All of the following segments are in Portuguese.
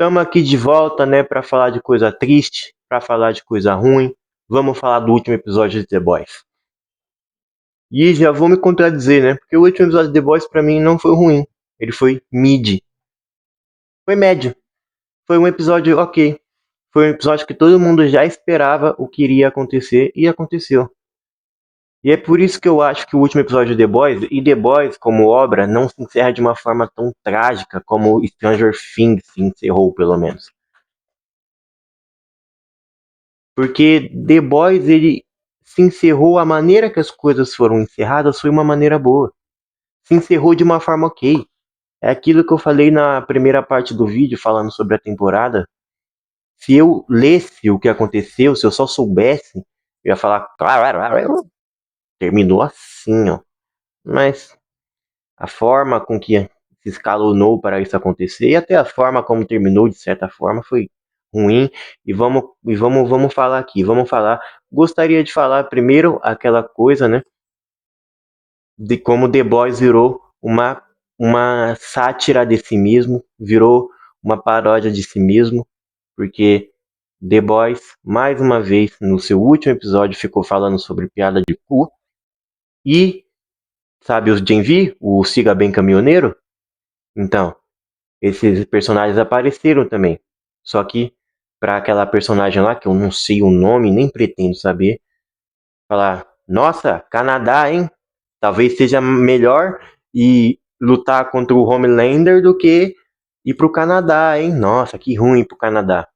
Estamos aqui de volta, né, para falar de coisa triste, para falar de coisa ruim. Vamos falar do último episódio de The Boys. E já vou me contradizer, né? Porque o último episódio de The Boys para mim não foi ruim. Ele foi mid. Foi médio. Foi um episódio ok. Foi um episódio que todo mundo já esperava o que iria acontecer e aconteceu. E é por isso que eu acho que o último episódio de The Boys, e The Boys como obra, não se encerra de uma forma tão trágica como Stranger Things se encerrou, pelo menos. Porque The Boys, ele se encerrou, a maneira que as coisas foram encerradas foi uma maneira boa. Se encerrou de uma forma ok. É aquilo que eu falei na primeira parte do vídeo, falando sobre a temporada. Se eu lesse o que aconteceu, se eu só soubesse, eu ia falar, terminou assim, ó. Mas a forma com que se escalonou para isso acontecer e até a forma como terminou, de certa forma, foi ruim. E vamos falar aqui, vamos falar. Gostaria de falar primeiro aquela coisa, né, de como The Boys virou uma sátira de si mesmo, virou uma paródia de si mesmo, porque The Boys, mais uma vez, no seu último episódio, ficou falando sobre piada de cu. E, sabe os Gen V, o Siga Bem Caminhoneiro? Então, esses personagens apareceram também. Só que, para aquela personagem lá, que eu não sei o nome, nem pretendo saber, falar, nossa, Canadá, hein? Talvez seja melhor e lutar contra o Homelander do que ir pro Canadá, hein? Nossa, que ruim pro Canadá.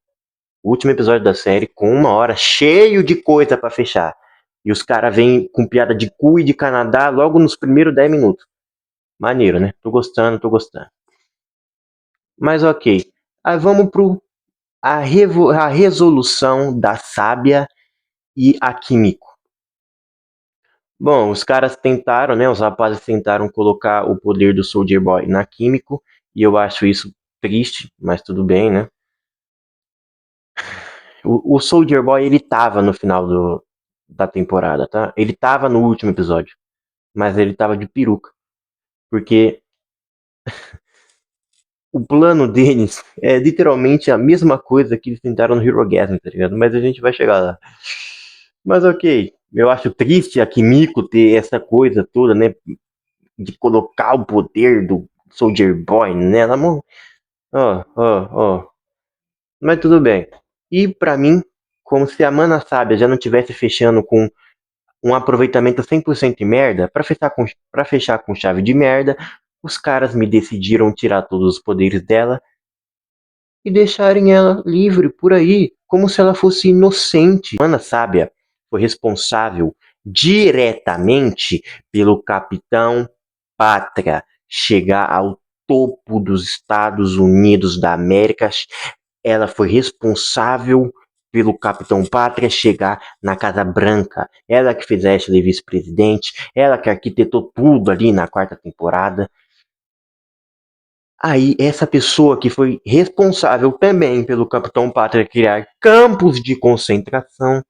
O último episódio da série, com 1 hora, cheio de coisa para fechar. E os caras vêm com piada de cu e de Canadá logo nos primeiros 10 minutos. Maneiro, né? Tô gostando, tô gostando. Mas ok. Aí vamos pro a resolução da Sábia e a Químico. Bom, os caras tentaram, né? Os rapazes tentaram colocar o poder do Soldier Boy na Químico. E eu acho isso triste, mas tudo bem, né? O Soldier Boy, ele tava no final da temporada, tá? Ele tava no último episódio. Mas ele tava de peruca. Porque o plano deles é literalmente a mesma coisa que eles tentaram no Hero Gasm, tá ligado? Mas a gente vai chegar lá. Mas ok, eu acho triste a Kimiko ter essa coisa toda, né? De colocar o poder do Soldier Boy nela, mano. Ó. Mas tudo bem. E pra mim, como se a Mana Sábia já não tivesse fechando com um aproveitamento 100% de merda, pra fechar com chave de merda, os caras me decidiram tirar todos os poderes dela e deixarem ela livre por aí, como se ela fosse inocente. Mana Sábia foi responsável diretamente pelo Capitão Pátria chegar ao topo dos Estados Unidos da América. Ela foi responsável pelo Capitão Pátria chegar na Casa Branca. Ela que fez a Ashley vice-presidente, ela que arquitetou tudo ali na 4ª temporada. Aí, essa pessoa que foi responsável também pelo Capitão Pátria criar campos de concentração,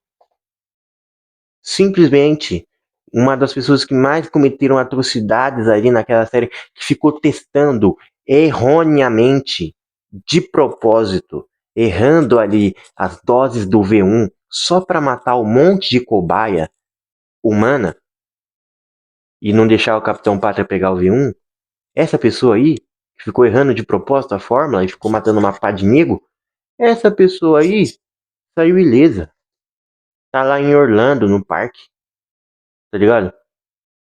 simplesmente uma das pessoas que mais cometeram atrocidades ali naquela série, que ficou testando erroneamente, de propósito, errando ali as doses do V1 só para matar um monte de cobaia humana e não deixar o Capitão Pátria pegar o V1, essa pessoa aí, que ficou errando de propósito a fórmula e ficou matando uma pá de nego, essa pessoa aí saiu ilesa. Tá lá em Orlando, no parque. Tá ligado?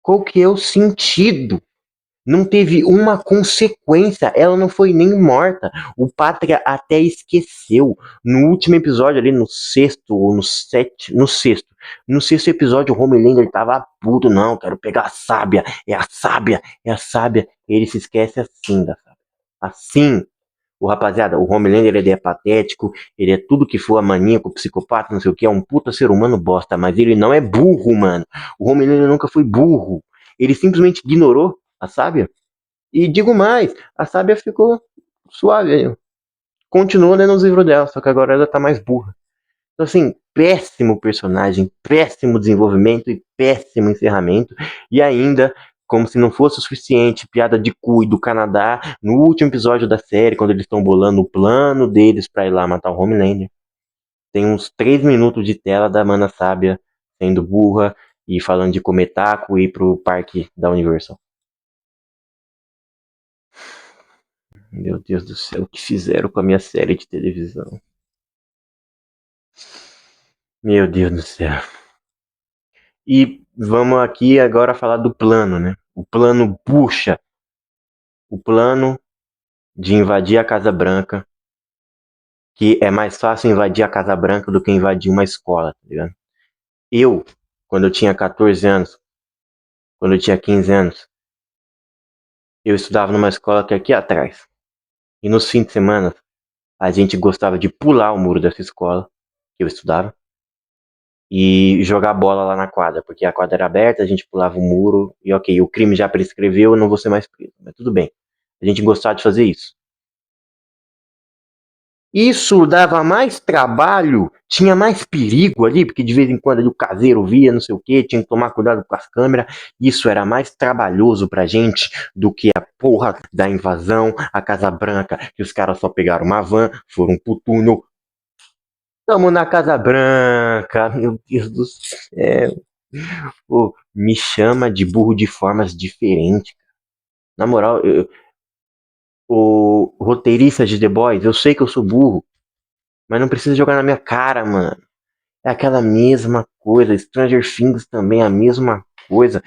Qual que é o sentido? Não teve uma consequência. Ela não foi nem morta. O Pátria até esqueceu. No último episódio, ali no sexto ou no sétimo. No sexto. No sexto episódio, o Homelander tava puto. Não, quero pegar a sábia. É a sábia. É a sábia. Ele se esquece assim da sábia. Assim. Rapaziada, o Homelander, ele é patético, ele é tudo que for maníaco, psicopata, não sei o que, é um puta ser humano bosta, mas ele não é burro, mano. O Homelander nunca foi burro. Ele simplesmente ignorou a sábia. E digo mais, a sábia ficou suave aí. Continuou lendo os livros dela, só que agora ela tá mais burra. Então, assim, péssimo personagem, péssimo desenvolvimento e péssimo encerramento. E ainda como se não fosse o suficiente, piada de cu e do Canadá, no último episódio da série, quando eles estão bolando o plano deles pra ir lá matar o Homelander, tem uns 3 minutos de tela da Mana Sábia sendo burra e falando de comer taco e ir pro parque da Universal. Meu Deus do céu, o que fizeram com a minha série de televisão? Meu Deus do céu. E vamos aqui agora falar do plano, né? O plano puxa. O plano de invadir a Casa Branca, que é mais fácil invadir a Casa Branca do que invadir uma escola, tá ligado? Eu, quando eu tinha 14 anos, quando eu tinha 15 anos, eu estudava numa escola que é aqui atrás. E nos fins de semana, a gente gostava de pular o muro dessa escola que eu estudava e jogar bola lá na quadra, porque a quadra era aberta, a gente pulava o muro e ok, o crime já prescreveu, eu não vou ser mais preso, mas tudo bem. A gente gostava de fazer isso. Isso dava mais trabalho, tinha mais perigo ali, porque de vez em quando ali o caseiro via, não sei o que, tinha que tomar cuidado com as câmeras. Isso era mais trabalhoso pra gente do que a porra da invasão à Casa Branca, que os caras só pegaram uma van, foram pro túnel. Tamo na Casa Branca, meu Deus do céu. Pô, me chama de burro de formas diferentes. Na moral, o roteirista de The Boys, eu sei que eu sou burro, mas não precisa jogar na minha cara, mano. É aquela mesma coisa. Stranger Things também é a mesma coisa.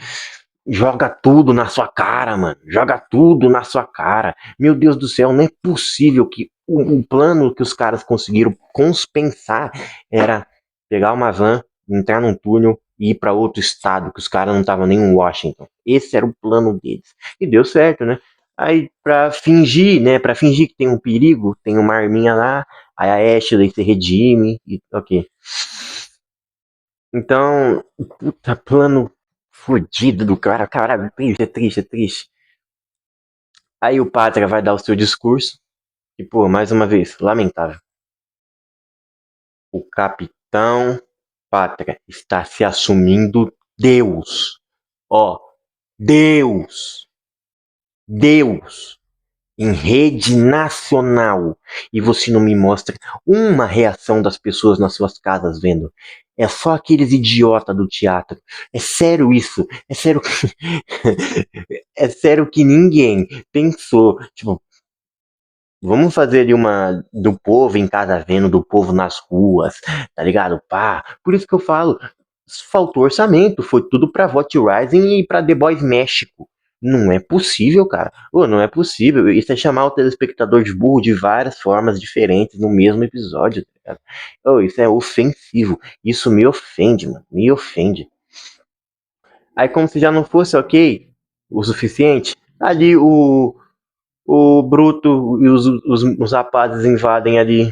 Joga tudo na sua cara, mano. Joga tudo na sua cara. Meu Deus do céu, não é possível que o plano que os caras conseguiram compensar era pegar uma van, entrar num túnel e ir pra outro estado, que os caras não estavam nem em Washington. Esse era o plano deles. E deu certo, né? Aí, pra fingir, né? Pra fingir que tem um perigo, tem uma arminha lá, aí a Ashley se redime e ok. Então, puta, plano fudido do cara. Caralho, triste, é triste, é triste. Aí o Pátria vai dar o seu discurso. E, pô, mais uma vez, lamentável. O Capitão Pátria está se assumindo Deus. Ó, Deus. Deus. Em rede nacional e você não me mostra uma reação das pessoas nas suas casas vendo. É só aqueles idiota do teatro. É sério isso. É sério. É sério que ninguém pensou. Tipo, vamos fazer ali uma do povo em casa vendo, do povo nas ruas, tá ligado? Pá. Por isso que eu falo, faltou orçamento, foi tudo pra Vote Rising e pra The Boys México. Não é possível, cara. Ô, não é possível. Isso é chamar o telespectador de burro de várias formas diferentes no mesmo episódio, tá ligado? Ô, isso é ofensivo. Isso me ofende, mano. Me ofende. Aí, como se já não fosse ok o suficiente, ali o Bruto e os rapazes invadem ali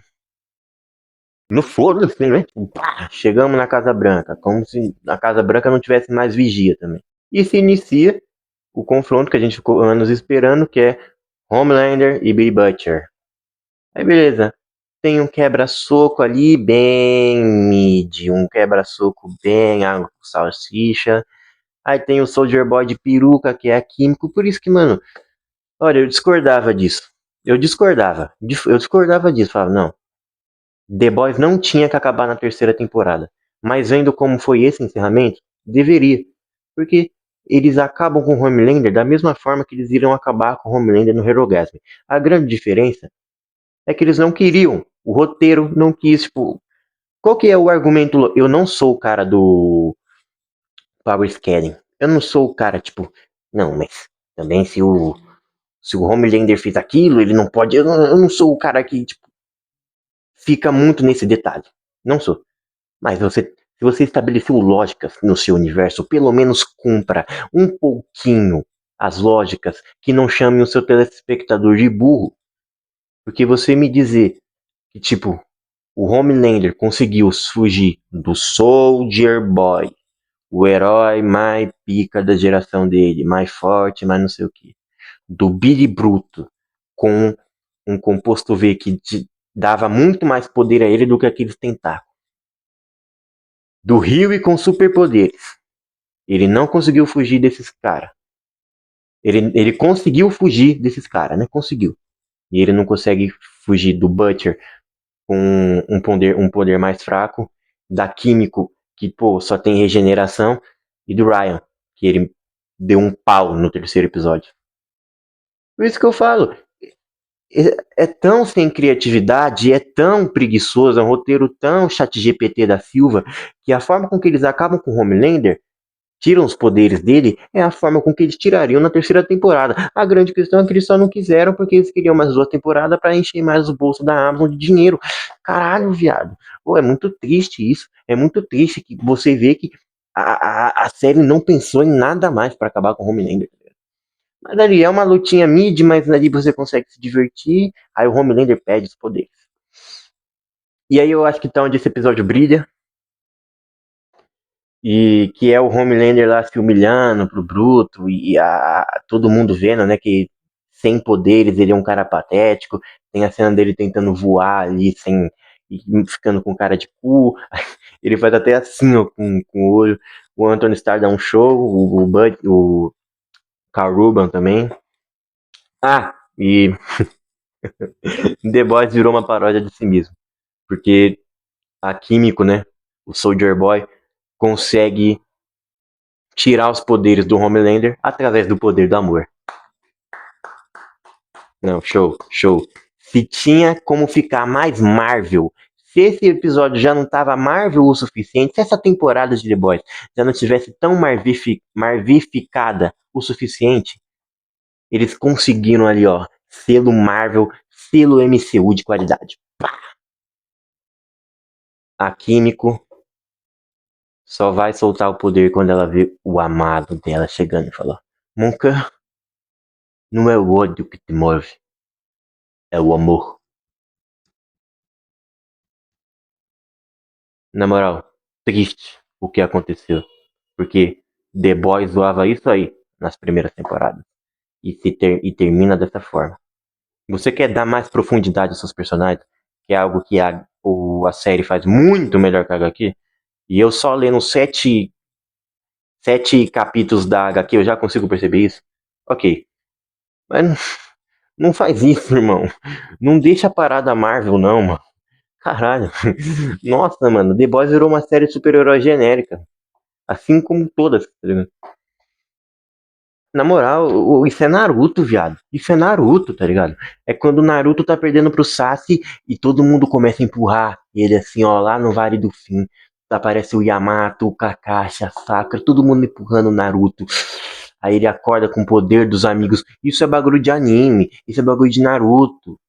no foda-se, né? Pá, chegamos na Casa Branca, como se a Casa Branca não tivesse mais vigia também. E se inicia o confronto que a gente ficou anos esperando, que é Homelander e Billy Butcher. Aí beleza, tem um quebra-soco ali bem mid, um quebra-soco bem água com salsicha. Aí tem o Soldier Boy de peruca, que é químico, por isso que, mano, olha, eu discordava disso. Eu discordava disso, falava, não, The Boys não tinha que acabar na terceira temporada. Mas vendo como foi esse encerramento, deveria. Porque eles acabam com o Homelander da mesma forma que eles iriam acabar com o Homelander no Herogasm. A grande diferença é que eles não queriam. O roteiro não quis, tipo... Qual que é o argumento? Eu não sou o cara do Power Scaling. Eu não sou o cara, tipo... Não, mas também se o Homelander fez aquilo, ele não pode... Eu não sou o cara que, tipo, fica muito nesse detalhe. Não sou. Mas se você estabeleceu lógicas no seu universo, pelo menos cumpra um pouquinho as lógicas que não chamem o seu telespectador de burro. Porque você me dizer que, tipo, o Homelander conseguiu fugir do Soldier Boy, o herói mais pica da geração dele, mais forte, mais não sei o que, do Billy Bruto, com um composto V que dava muito mais poder a ele do que aqueles tentáculos. Do Rio e com superpoderes. Ele não conseguiu fugir desses caras. Ele conseguiu fugir desses caras, né? Conseguiu. E ele não consegue fugir do Butcher com um poder mais fraco, da Químico, que, pô, só tem regeneração, e do Ryan, que ele deu um pau no terceiro episódio. Por isso que eu falo, é tão sem criatividade, é tão preguiçoso, é um roteiro tão chat GPT da Silva, que a forma com que eles acabam com o Homelander, tiram os poderes dele, é a forma com que eles tirariam na terceira temporada. A grande questão é que eles só não quiseram porque eles queriam mais duas temporadas para encher mais o bolso da Amazon de dinheiro. Caralho, viado. Pô, é muito triste isso. É muito triste que você vê que a série não pensou em nada mais para acabar com o Homelander. Mas ali é uma lutinha mid, mas ali você consegue se divertir. Aí o Homelander perde os poderes. E aí eu acho que tá onde esse episódio brilha. E que é o Homelander lá se humilhando pro Bruto e todo mundo vendo, né, que sem poderes ele é um cara patético. Tem a cena dele tentando voar ali sem e ficando com cara de cu. Ele faz até assim, ó, com o olho. O Anthony Starr dá um show, o Carl Ruben também. Ah, e The Boys virou uma paródia de si mesmo, porque a Químico, né, o Soldier Boy consegue tirar os poderes do Homelander através do poder do amor. Não, show, show. Se tinha como ficar mais Marvel, se esse episódio já não tava Marvel o suficiente, se essa temporada de The Boys já não tivesse tão marvificada o suficiente, eles conseguiram ali, ó, selo Marvel, selo MCU de qualidade. A Químico só vai soltar o poder quando ela vê o amado dela chegando e falar: Monka, não é o ódio que te move, é o amor. Na moral, triste o que aconteceu. Porque The Boys zoava isso aí nas primeiras temporadas. E termina dessa forma. Você quer dar mais profundidade aos seus personagens, que é algo que a série faz muito melhor que a HQ, e eu só lendo sete capítulos da HQ eu já consigo perceber isso. Ok. Mas não faz isso, irmão. Não deixa a parada Marvel, não, mano. Caralho. Nossa, mano. The Boys virou uma série de super-herói genérica. Assim como todas, tá ligado? Na moral, isso é Naruto, viado. Isso é Naruto, tá ligado? É quando o Naruto tá perdendo pro Sasuke e todo mundo começa a empurrar ele assim, ó, lá no Vale do Fim. Aparece o Yamato, o Kakashi, a Sakura, todo mundo empurrando o Naruto. Aí ele acorda com o poder dos amigos. Isso é bagulho de anime, isso é bagulho de Naruto,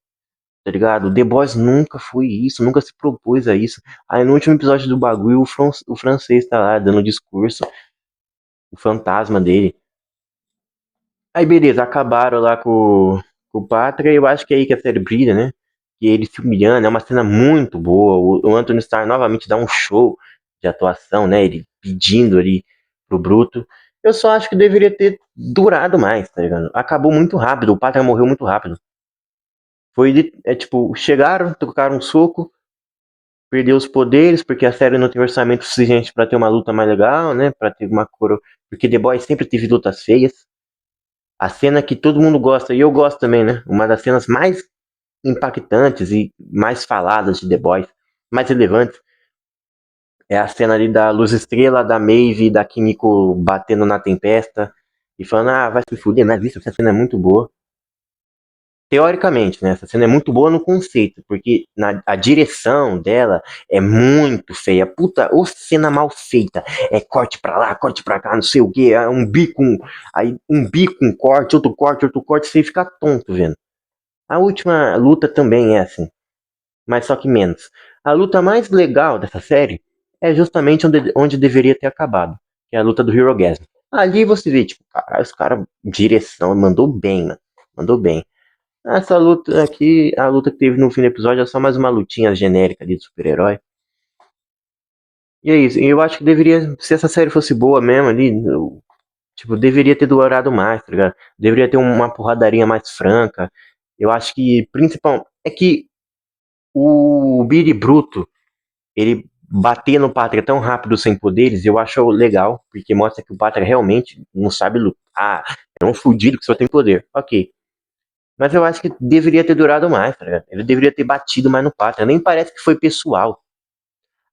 tá ligado? The Boys nunca foi isso, nunca se propôs a isso. Aí no último episódio do bagulho, o francês tá lá dando discurso, o fantasma dele. Aí beleza, acabaram lá com o Pátria, e eu acho que é aí que a série brilha, né? Que ele se humilhando, é uma cena muito boa. O Anthony Starr novamente dá um show de atuação, né? Ele pedindo ali pro Bruto. Eu só acho que deveria ter durado mais, tá ligado? Acabou muito rápido, o Pátria morreu muito rápido. Tipo, chegaram, trocaram um soco, perdeu os poderes, porque a série não tem orçamento suficiente pra ter uma luta mais legal, né? Pra ter uma coro. Porque The Boys sempre teve lutas feias. A cena que todo mundo gosta, e eu gosto também, né? Uma das cenas mais impactantes e mais faladas de The Boys, mais relevantes, é a cena ali da Luz Estrela, da Maeve e da Kimiko batendo na Tempesta e falando, ah, vai se fuder, mas isso, essa cena é muito boa. Teoricamente, né? Essa cena é muito boa no conceito, porque a direção dela é muito feia. Puta, ô cena mal feita. É corte pra lá, corte pra cá, não sei o que. É aí um bico, um corte, outro corte, você fica tonto vendo. A última luta também é assim, mas só que menos. A luta mais legal dessa série é justamente onde deveria ter acabado, que é a luta do Hirogasm. Ali você vê, tipo, cara, os caras, direção, mandou bem, mano. Mandou bem. Essa luta aqui, a luta que teve no fim do episódio é só mais uma lutinha genérica ali de super-herói. E é isso. E eu acho que deveria, se essa série fosse boa mesmo ali, tipo, deveria ter durado mais, tá ligado? Deveria ter uma porradaria mais franca. Eu acho que, principal, é que o Billy Bruto, ele bater no Pátria tão rápido sem poderes, eu acho legal, porque mostra que o Pátria realmente não sabe lutar. Ah, é um fudido que só tem poder. Ok. Mas eu acho que deveria ter durado mais, tá ligado? Ele deveria ter batido mais no Pátria. Nem parece que foi pessoal.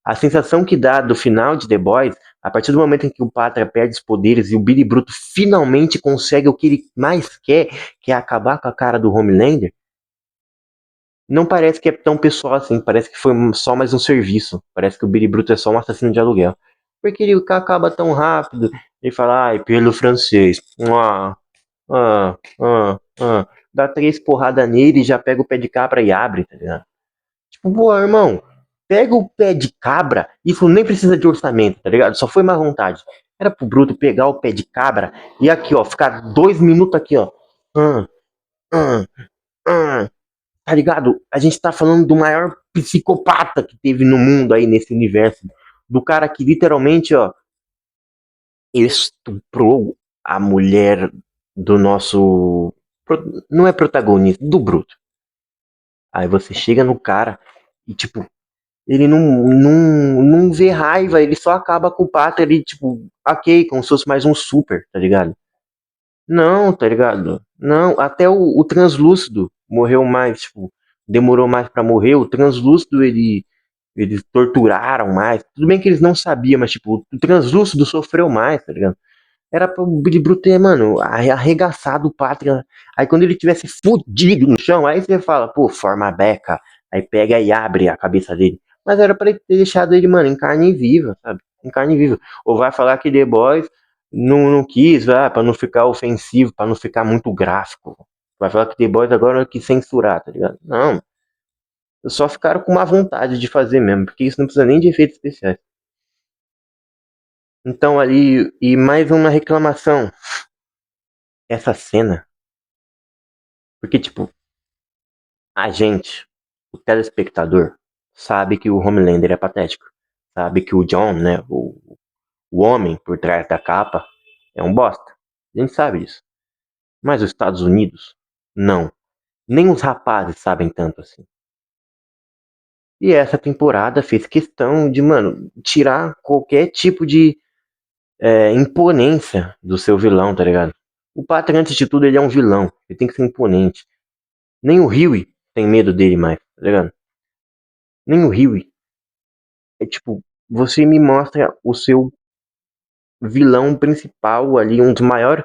A sensação que dá do final de The Boys, a partir do momento em que o Pátria perde os poderes e o Billy Bruto finalmente consegue o que ele mais quer, que é acabar com a cara do Homelander, não parece que é tão pessoal assim. Parece que foi só mais um serviço. Parece que o Billy Bruto é só um assassino de aluguel. Porque ele acaba tão rápido. Ele fala, ai, pelo francês. Dá 3 porradas nele e já pega o pé de cabra e abre, tá ligado? Tipo, pô, irmão, pega o pé de cabra, isso nem precisa de orçamento, tá ligado? Só foi má vontade. Era pro Bruto pegar o pé de cabra e aqui, ó, ficar 2 minutos aqui, ó. Ah, ah, ah, tá ligado? A gente tá falando do maior psicopata que teve no mundo aí nesse universo. Do cara que literalmente, ó, estuprou a mulher do nosso. Não é protagonista, do Bruto. Aí você chega no cara e, tipo, ele não vê raiva, ele só acaba com o Pátria ali, tipo, ok, como se fosse mais um super, tá ligado? Não, tá ligado? Não, até o Translúcido morreu mais, tipo, demorou mais pra morrer. O Translúcido, eles torturaram mais. Tudo bem que eles não sabiam, mas, tipo, o Translúcido sofreu mais, tá ligado? Era pro Billy Bruto ter, mano, arregaçado o Pátria. Aí quando ele tivesse fudido no chão, aí você fala, pô, forma a beca. Aí pega e abre a cabeça dele. Mas era pra ele ter deixado ele, mano, em carne viva, sabe? Em carne viva. Ou vai falar que The Boys não quis, pra não ficar ofensivo, pra não ficar muito gráfico. Vai falar que The Boys agora quis censurar, tá ligado? Não. Só ficaram com má vontade de fazer mesmo, porque isso não precisa nem de efeitos especiais. Então ali, e mais uma reclamação. Essa cena. Porque, tipo, a gente, o telespectador, sabe que o Homelander é patético. Sabe que o John, né, o homem por trás da capa, é um bosta. A gente sabe disso. Mas os Estados Unidos, não. Nem os rapazes sabem tanto assim. E essa temporada fez questão de, mano, tirar qualquer tipo de imponência do seu vilão, tá ligado? O Pátria, antes de tudo, ele é um vilão. Ele tem que ser imponente. Nem o Huey tem medo dele mais, tá ligado? Nem o Huey. É tipo, você me mostra o seu vilão principal ali, um dos maiores,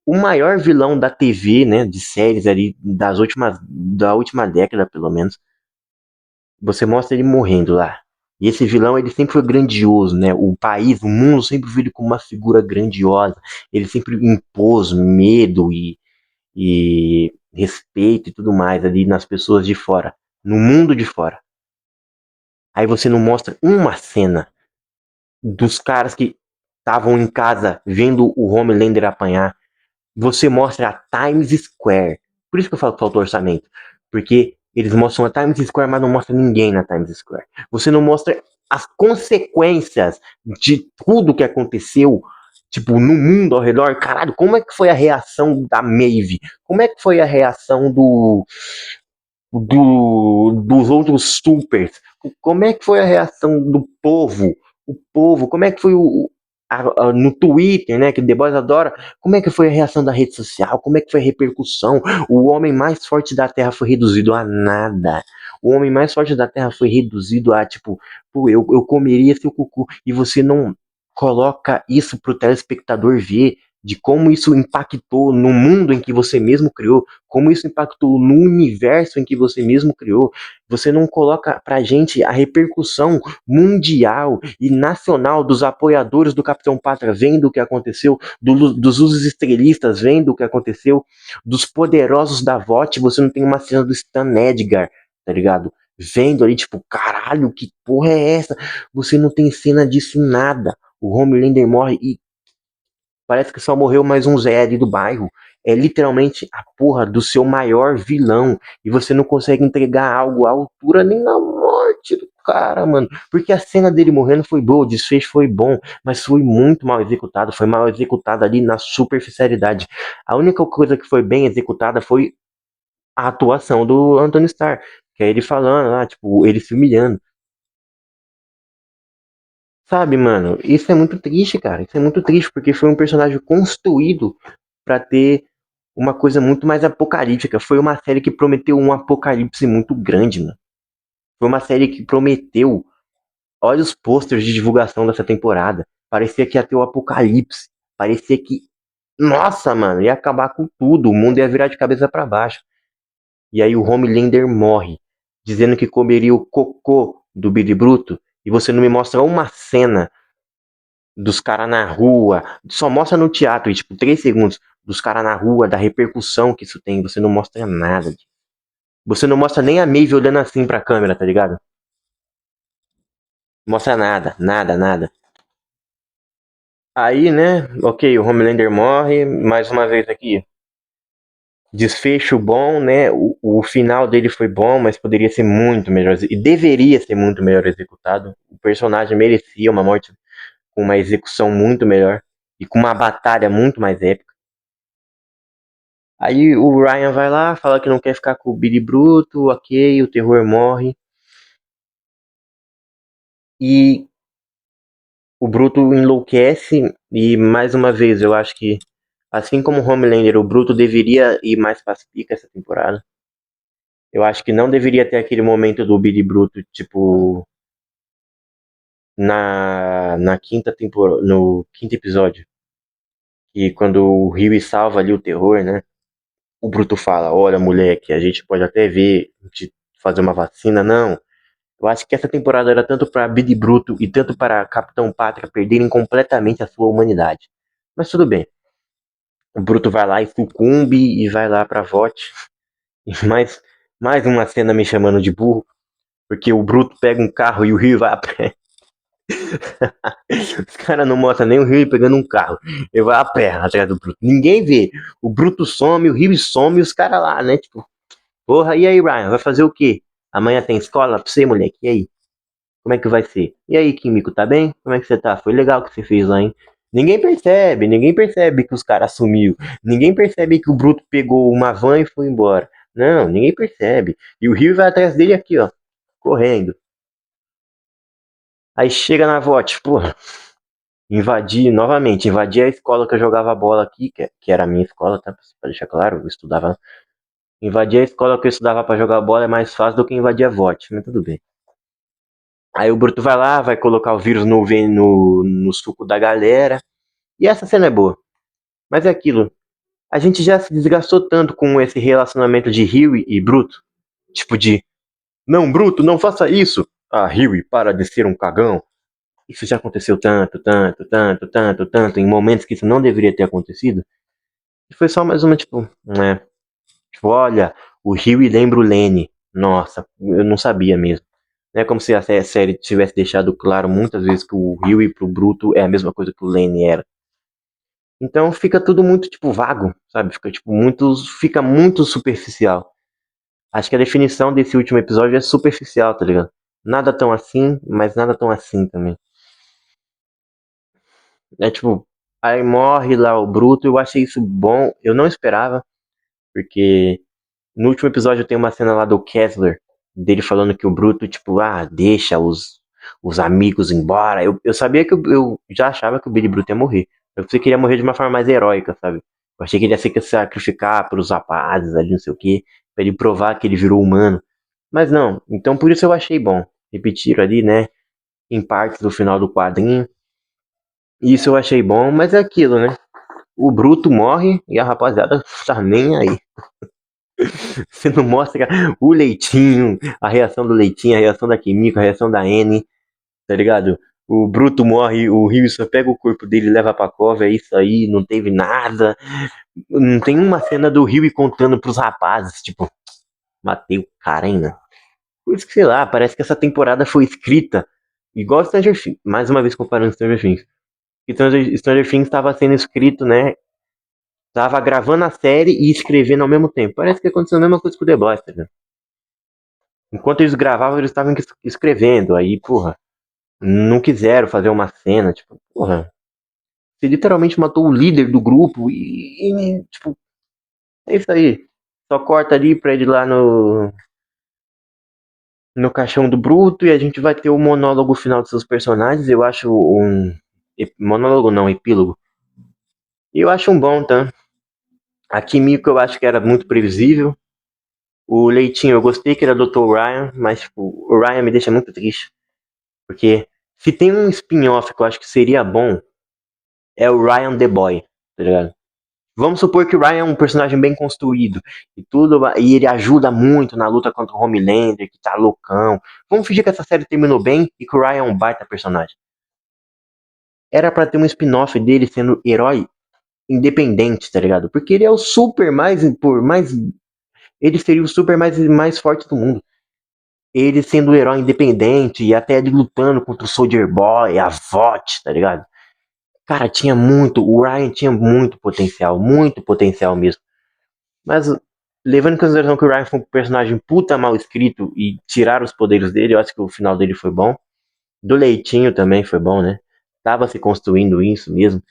o maior vilão da TV, né, de séries ali da última década, pelo menos. Você mostra ele morrendo lá. E esse vilão, ele sempre foi grandioso, né? O país, o mundo sempre viu ele como uma figura grandiosa. Ele sempre impôs medo e respeito e tudo mais ali nas pessoas de fora, no mundo de fora. Aí você não mostra uma cena dos caras que estavam em casa vendo o Homelander apanhar. Você mostra a Times Square. Por isso que eu falo que falta orçamento. Porque eles mostram a Times Square, mas não mostra ninguém na Times Square. Você não mostra as consequências de tudo que aconteceu, tipo, no mundo ao redor. Caralho, como é que foi a reação da Maeve? Como é que foi a reação dos outros supers? Como é que foi a reação do povo? O povo, como é que foi no Twitter, né, que o The Boys adora, como é que foi a reação da rede social? Como é que foi a repercussão? O homem mais forte da Terra foi reduzido a nada. O homem mais forte da Terra foi reduzido a, tipo, pô, eu comeria seu cucu. E você não coloca isso pro telespectador ver de como isso impactou no mundo em que você mesmo criou, como isso impactou no universo em que você mesmo criou. Você não coloca pra gente a repercussão mundial e nacional dos apoiadores do Capitão Pátria vendo o que aconteceu, dos usos estrelistas vendo o que aconteceu, dos poderosos da VOT, você não tem uma cena do Stan Edgar, tá ligado? Vendo ali, tipo, caralho, que porra é essa? Você não tem cena disso, nada. O Homelander morre e parece que só morreu mais um Zé ali do bairro. É literalmente a porra do seu maior vilão. E você não consegue entregar algo à altura nem na morte do cara, mano. Porque a cena dele morrendo foi boa, o desfecho foi bom, mas foi muito mal executado. Foi mal executado ali na superficialidade. A única coisa que foi bem executada foi a atuação do Anthony Starr. Que é ele falando lá, tipo, ele se humilhando. Sabe, mano? Isso é muito triste, cara. Isso é muito triste, porque foi um personagem construído pra ter uma coisa muito mais apocalíptica. Foi uma série que prometeu um apocalipse muito grande, mano. Foi uma série que prometeu. Olha os posters de divulgação dessa temporada. Parecia que ia ter o apocalipse. Parecia que. Nossa, mano, ia acabar com tudo. O mundo ia virar de cabeça pra baixo. E aí o Homelander morre, dizendo que comeria o cocô do Billy Bruto. E você não me mostra uma cena dos caras na rua. Só mostra no teatro, e, tipo, 3 segundos dos caras na rua, da repercussão que isso tem. Você não mostra nada. Você não mostra nem a Maeve olhando assim pra câmera, tá ligado? Mostra nada, nada, nada. Aí, né, ok, o Homelander morre, mais uma vez aqui. Desfecho bom, né? O final dele foi bom, mas poderia ser muito melhor. E deveria ser muito melhor executado. O personagem merecia uma morte com uma execução muito melhor. E com uma batalha muito mais épica. Aí o Ryan vai lá, fala que não quer ficar com o Billy Bruto, ok, o terror morre. E o Bruto enlouquece. E mais uma vez, eu acho que, assim como o Homelander, o Bruto deveria ir mais pras picas essa temporada. Eu acho que não deveria ter aquele momento do Billy Bruto, tipo, na quinta temporada, no quinto episódio. E quando o Rio salva ali o terror, né? O Bruto fala, olha, moleque, a gente pode até ver de fazer uma vacina, não. Eu acho que essa temporada era tanto para Billy Bruto e tanto para Capitão Pátria perderem completamente a sua humanidade. Mas tudo bem. O Bruto vai lá e sucumbe e vai lá pra VOT. E mais uma cena me chamando de burro. Porque o Bruto pega um carro e o Rio vai a pé. Os caras não mostram nem o Rio pegando um carro. Ele vai a pé atrás do Bruto. Ninguém vê. O Bruto some, o Rio some e os caras lá, né? Tipo, porra, e aí, Ryan? Vai fazer o quê? Amanhã tem escola pra você, moleque? E aí? Como é que vai ser? E aí, Químico, tá bem? Como é que você tá? Foi legal o que você fez lá, hein? Ninguém percebe que os caras sumiu. Ninguém percebe que o Bruto pegou uma van e foi embora. Não, ninguém percebe. E o Rio vai atrás dele aqui, ó, correndo. Aí chega na VOT, porra, invadi a escola que eu jogava bola aqui, que era a minha escola, tá? Pra deixar claro, eu estudava. Invadir a escola que eu estudava pra jogar bola é mais fácil do que invadir a VOT, mas tudo bem. Aí o Bruto vai lá, vai colocar o vírus no suco da galera. E essa cena é boa. Mas é aquilo. A gente já se desgastou tanto com esse relacionamento de Huey e Bruto. Tipo de, não, Bruto, não faça isso. Ah, Huey, para de ser um cagão. Isso já aconteceu tanto, tanto, tanto, tanto, tanto, em momentos que isso não deveria ter acontecido. E foi só mais uma, tipo, né? Tipo, olha, o Huey lembra o Lenny. Nossa, eu não sabia mesmo. Não é como se a série tivesse deixado claro muitas vezes que o Huey pro Bruto é a mesma coisa que o Lenny era. Então fica tudo muito, tipo, vago, sabe? Fica muito superficial. Acho que a definição desse último episódio é superficial, tá ligado? Nada tão assim, mas nada tão assim também. É tipo, aí morre lá o Bruto, eu achei isso bom, eu não esperava, porque no último episódio tem uma cena lá do Kessler, dele falando que o Bruto, tipo, deixa os amigos embora. Eu sabia que eu já achava que o Billy Bruto ia morrer. Eu pensei que ele ia morrer de uma forma mais heróica, sabe? Eu achei que ele ia se sacrificar pros rapazes ali, não sei o quê, pra ele provar que ele virou humano. Mas não, então por isso eu achei bom. Repetiram ali, né, em partes do final do quadrinho. Isso eu achei bom, mas é aquilo, né? O Bruto morre e a rapaziada tá nem aí. Você não mostra o Leitinho, a reação do Leitinho, a reação da Kimiko, a reação da Anne, tá ligado? O Bruto morre, o Rio só pega o corpo dele e leva pra cova, é isso aí, não teve nada. Não tem uma cena do Rio contando pros rapazes, tipo, matei o cara ainda. Por isso que, sei lá, parece que essa temporada foi escrita igual Stranger Things, mais uma vez comparando Stranger Things. Que Stranger Things estava sendo escrito, né? Tava gravando a série e escrevendo ao mesmo tempo. Parece que aconteceu a mesma coisa com o The Boys, tá ligado? Enquanto eles gravavam, eles estavam escrevendo. Aí, porra, não quiseram fazer uma cena. Tipo, porra, você literalmente matou o líder do grupo tipo, é isso aí. Só corta ali pra ele lá no. no caixão do Bruto e a gente vai ter o monólogo final de seus personagens. Eu acho um. Monólogo não, epílogo. Eu acho um bom, tá? A Kimiko eu acho que era muito previsível. O Leitinho eu gostei que era Dr. Ryan, mas tipo, o Ryan me deixa muito triste. Porque se tem um spin-off que eu acho que seria bom, é o Ryan the Boy, tá ligado? Vamos supor que o Ryan é um personagem bem construído e tudo, e ele ajuda muito na luta contra o Homelander, que tá loucão. Vamos fingir que essa série terminou bem e que o Ryan é um baita personagem. Era pra ter um spin-off dele sendo herói independente, tá ligado? Porque ele é o super mais ele seria o super mais forte do mundo. Ele sendo um herói independente e até ele lutando contra o Soldier Boy, a VOT, tá ligado? Cara, o Ryan tinha muito potencial mesmo. Mas levando em consideração que o Ryan foi um personagem puta mal escrito e tiraram os poderes dele, eu acho que o final dele foi bom. Do Leitinho também foi bom, né? Tava se construindo isso mesmo.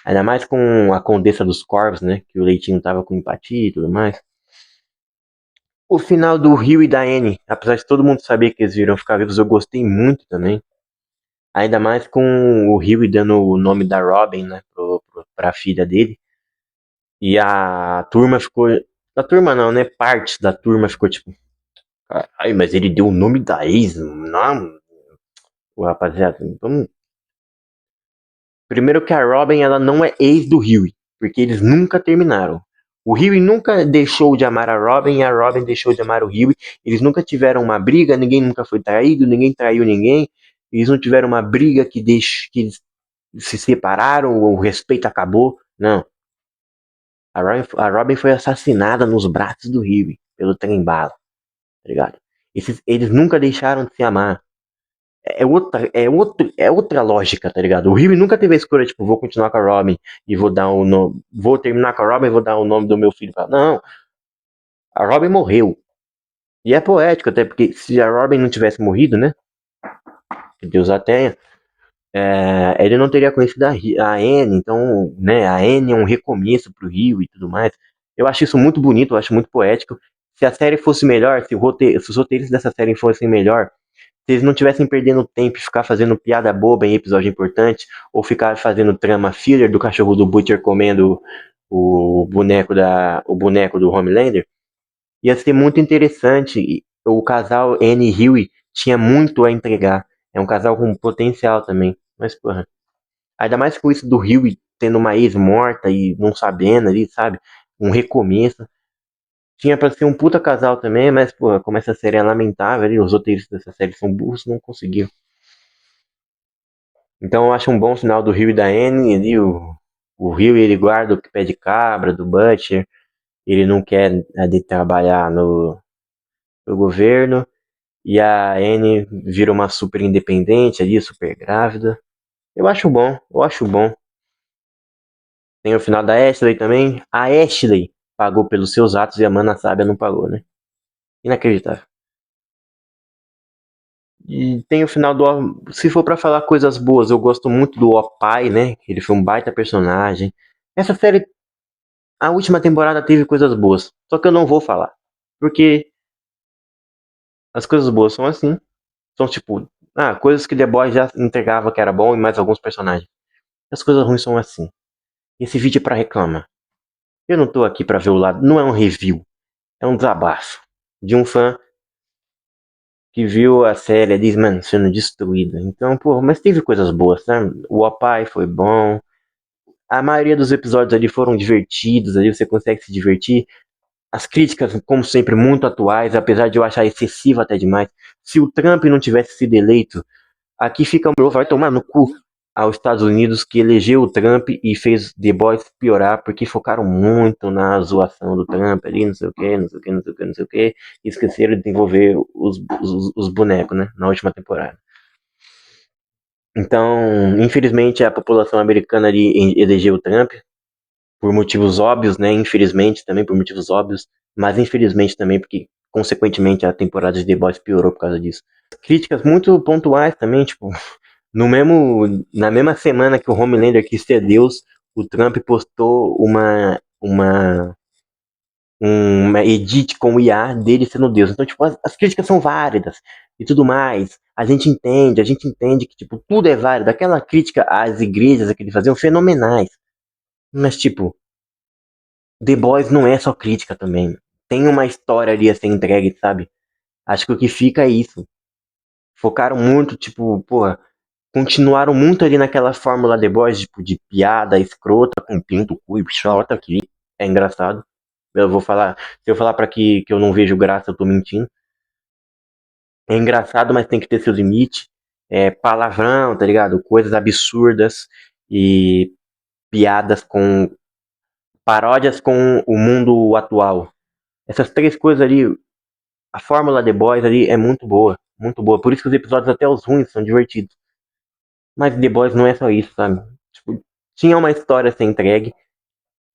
Ainda mais com a Condessa dos Corvos, né? Que o Leitinho tava com empatia e tudo mais. O final do Rio e da Anne, apesar de todo mundo saber que eles viram ficar vivos, eu gostei muito também. Ainda mais com o Rio dando o nome da Robin, né? Pra filha dele. E a turma ficou. A turma não, né? Parte da turma ficou tipo. Ai, mas ele deu o nome da ex. Não, rapaziada. Vamos. Primeiro que a Robin ela não é ex do Huey, porque eles nunca terminaram. O Huey nunca deixou de amar a Robin e a Robin deixou de amar o Huey. Eles nunca tiveram uma briga, ninguém nunca foi traído, ninguém traiu ninguém. Eles não tiveram uma briga que eles se separaram, o respeito acabou. Não. A Robin foi assassinada nos braços do Huey pelo trem-bala, tá ligado? Eles nunca deixaram de se amar. É outra lógica, tá ligado? O Rio nunca teve a escolha, tipo, vou continuar com a Robin e vou dar o nome. Vou terminar com a Robin e vou dar o nome do meu filho pra. Não, a Robin morreu. E é poético, até porque se a Robin não tivesse morrido, né? Que Deus a tenha, ele não teria conhecido a Anne, então, né, a Anne é um recomeço pro Rio e tudo mais. Eu acho isso muito bonito, eu acho muito poético. Se a série fosse melhor, se os roteiros dessa série fossem melhor, se eles não tivessem perdendo tempo e ficar fazendo piada boba em episódio importante, ou ficar fazendo trama filler do cachorro do Butcher comendo o boneco do Homelander, ia ser muito interessante. O casal Anne e Huey tinha muito a entregar. É um casal com potencial também. Mas, porra, ainda mais com isso do Huey tendo uma ex morta e não sabendo ali, sabe? Um recomeço. Tinha pra ser um puta casal também, mas, porra, como essa série é lamentável ali, os roteiristas dessa série são burros, não conseguiu. Então eu acho um bom sinal do Rio e da Anne ali, o Rio ele guarda o pé de cabra do Butcher, ele não quer de trabalhar no governo, e a Anne vira uma super independente ali, super grávida. Eu acho bom, eu acho bom. Tem o final da Ashley também. A Ashley pagou pelos seus atos e a Mana Sábia não pagou, né? Inacreditável. E tem o final do. Se for pra falar coisas boas, eu gosto muito do Opai, né? Ele foi um baita personagem. Essa série, a última temporada teve coisas boas. Só que eu não vou falar. Porque as coisas boas são assim. São tipo. Coisas que The Boys já entregava que era bom e mais alguns personagens. As coisas ruins são assim. Esse vídeo é pra reclamar. Eu não tô aqui pra ver o lado. Não é um review. É um desabafo. De um fã que viu a série diz, mano, sendo destruída. Então, pô, mas teve coisas boas, né? O Opai foi bom. A maioria dos episódios ali foram divertidos, ali você consegue se divertir. As críticas, como sempre, muito atuais, apesar de eu achar excessivo até demais. Se o Trump não tivesse sido eleito, aqui fica um vai tomar no cu aos Estados Unidos que elegeu o Trump e fez The Boys piorar porque focaram muito na zoação do Trump ali, não sei o que, não sei o que, não sei o que, não sei o que, e esqueceram de desenvolver os bonecos, né, na última temporada. Então, infelizmente, a população americana ali elegeu o Trump por motivos óbvios, né, infelizmente também por motivos óbvios, mas infelizmente também porque, consequentemente, a temporada de The Boys piorou por causa disso. Críticas muito pontuais também, tipo, na mesma semana que o Homelander quis ser Deus, o Trump postou uma edit com o IA dele sendo Deus. Então, tipo, as críticas são válidas. e tudo mais. A gente entende que, tipo, tudo é válido. Aquela crítica às igrejas que eles faziam, fenomenais. Mas, tipo, The Boys não é só crítica também. Tem uma história ali a ser entregue, sabe? Acho que o que fica é isso. Focaram muito, tipo, porra, continuaram muito ali naquela fórmula The Boys, tipo, de piada escrota, com pinto, cu e pichota, que é engraçado. Eu vou falar, se eu falar pra que eu não vejo graça, eu tô mentindo. É engraçado, mas tem que ter seu limite. É palavrão, tá ligado? Coisas absurdas e piadas com paródias com o mundo atual. Essas três coisas ali, a fórmula The Boys ali é muito boa, muito boa. Por isso que os episódios até os ruins são divertidos. Mas The Boys não é só isso, sabe? Tipo, tinha uma história a ser entregue,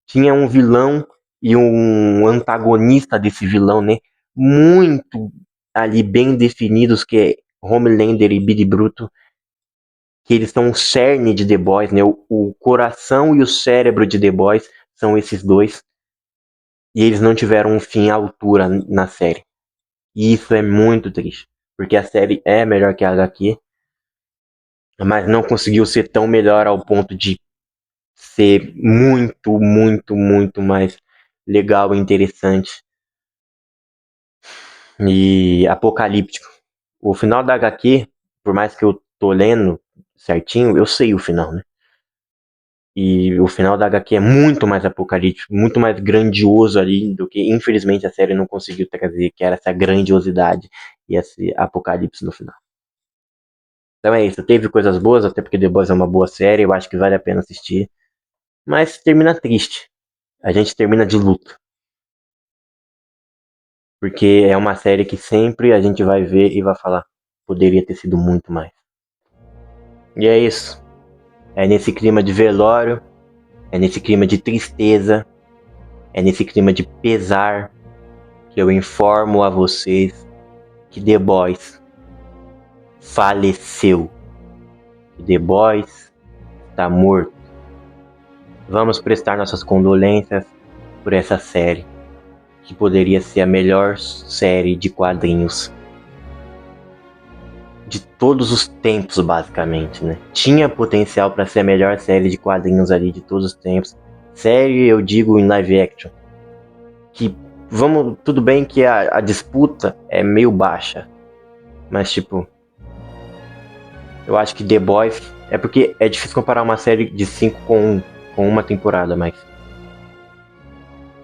tinha um vilão e um antagonista desse vilão, né? Muito ali bem definidos, que é Homelander e Billy Bruto, que eles são o cerne de The Boys, né? O coração e o cérebro de The Boys são esses dois. E eles não tiveram um fim à altura na série. E isso é muito triste. Porque a série é melhor que a HQ, mas não conseguiu ser tão melhor ao ponto de ser muito, muito, muito mais legal e interessante e apocalíptico. O final da HQ, por mais que eu tô lendo certinho, eu sei o final, né? E o final da HQ é muito mais apocalíptico, muito mais grandioso ali do que, infelizmente, a série não conseguiu trazer, que era essa grandiosidade e esse apocalipse no final. Então é isso, teve coisas boas, até porque The Boys é uma boa série, eu acho que vale a pena assistir. Mas termina triste. A gente termina de luto. Porque é uma série que sempre a gente vai ver e vai falar, poderia ter sido muito mais. E é isso. É nesse clima de velório, é nesse clima de tristeza, é nesse clima de pesar que eu informo a vocês que The Boys faleceu. Que The Boys está morto. Vamos prestar nossas condolências por essa série, que poderia ser a melhor série de quadrinhos de todos os tempos, basicamente, né? Tinha potencial para ser a melhor série de quadrinhos ali de todos os tempos. Série, eu digo em live action. Que vamos, tudo bem que a disputa é meio baixa, mas tipo, eu acho que The Boys é porque é difícil comparar uma série de 5 com uma temporada, mas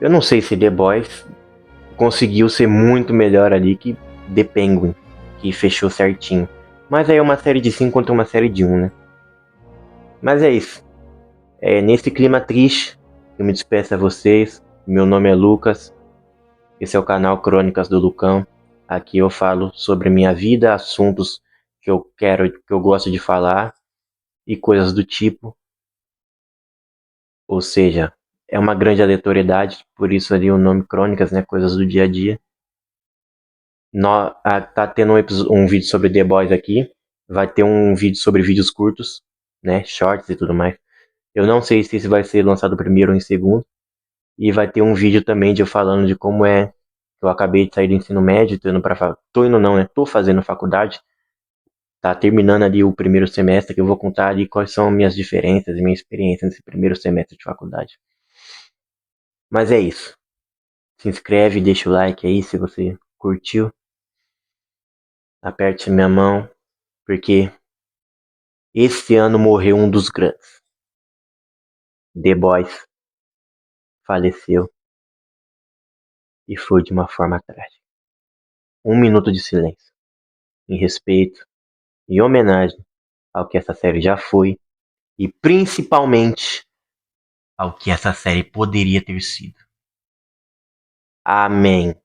eu não sei se The Boys conseguiu ser muito melhor ali que The Penguin, que fechou certinho. Mas aí é uma série de 5 contra uma série de 1, né? Mas é isso. É nesse clima triste que eu me despeço a vocês. Meu nome é Lucas. Esse é o canal Crônicas do Lucão. Aqui eu falo sobre minha vida, assuntos que eu quero, que eu gosto de falar e coisas do tipo. Ou seja, é uma grande aleatoriedade, por isso ali o nome Crônicas, né? Coisas do dia a dia. Tá tendo um vídeo sobre The Boys aqui. Vai ter um vídeo sobre vídeos curtos, né? Shorts e tudo mais. Eu não sei se esse vai ser lançado primeiro ou em segundo. E vai ter um vídeo também de eu falando de como é. Eu acabei de sair do ensino médio, tô indo pra. Tô indo não, né? Tô fazendo faculdade. Tá terminando ali o primeiro semestre, que eu vou contar ali quais são minhas diferenças e minha experiência nesse primeiro semestre de faculdade. Mas é isso. Se inscreve, deixa o like aí se você curtiu. Aperte minha mão, porque esse ano morreu um dos grandes. The Boys faleceu e foi de uma forma trágica. Um minuto de silêncio, em respeito e homenagem ao que essa série já foi e principalmente ao que essa série poderia ter sido. Amém.